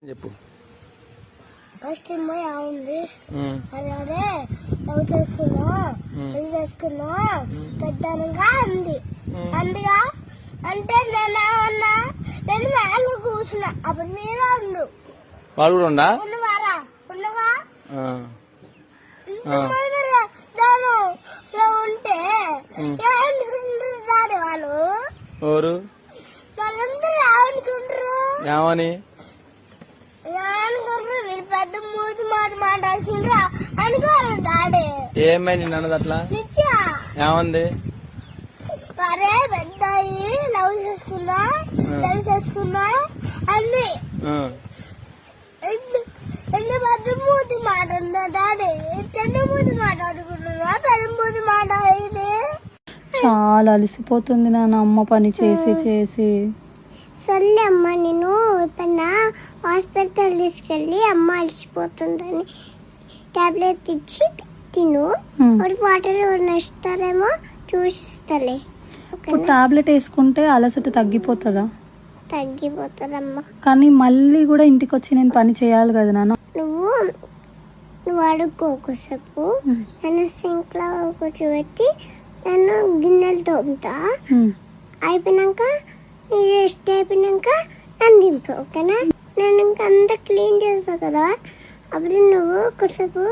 చెప్పు. ఫస్ట్ ఉంది అలాగే లవ్ చేసుకున్నా పెద్దగా ఉంది అందుగా అంటే నేను మేలు కూర్చున్నా అప్పుడు మీరు ఉండు వాడు కూడా ఉండగా ఉంటే ఏమనుకుంటారు వాళ్ళు ఎవరు వాళ్ళందరూ ఏమనుకుంటారు ఏమని పెద్ద మూతి మాట మాట్లాడుకుంటా అనుకోరు డాడీ ఏమై నిన్ను అన్నది అట్లా ఏమంది అరే పెద్ద లవ్ చేసుకున్నా అన్ని ఎంత పెద్ద మూతి మాట ఉందా డాడీ చిన్న మూతి మాట్లాడుకుంటున్నా పెద్ద మూతి మాట్లాడేది చాలా అలసిపోతుంది నాన్న అమ్మ పని చేసి సర్లే అమ్మ నేను ఇప్పుడు హాస్పిటల్ తీసుకెళ్ళి అమ్మ అలసిపోతుందని టాబ్లెట్ ఇచ్చి తిను వాటర్ ఇస్తారేమో చూసిస్తలే ఇప్పుడు టాబ్లెట్ వేసుకుంటే అలసట తగ్గిపోతుందమ్మా కానీ మళ్ళీ కూడా ఇంటికి వచ్చి నేను పని చేయాలి కదా నాన్న నువ్వు అడుక్కో ఒకసేపు నన్ను సింక్ లో కూర్చోబెట్టి నన్ను గిన్నెలు తోముతా అయిపోయినాక రెస్ట్ అయిపోయినాక నన్ను దింపు ఓకేనా నేను ఇంకా అంతా క్లీన్ చేస్తా కదా అప్పుడు నువ్వు కొంచెంసేపు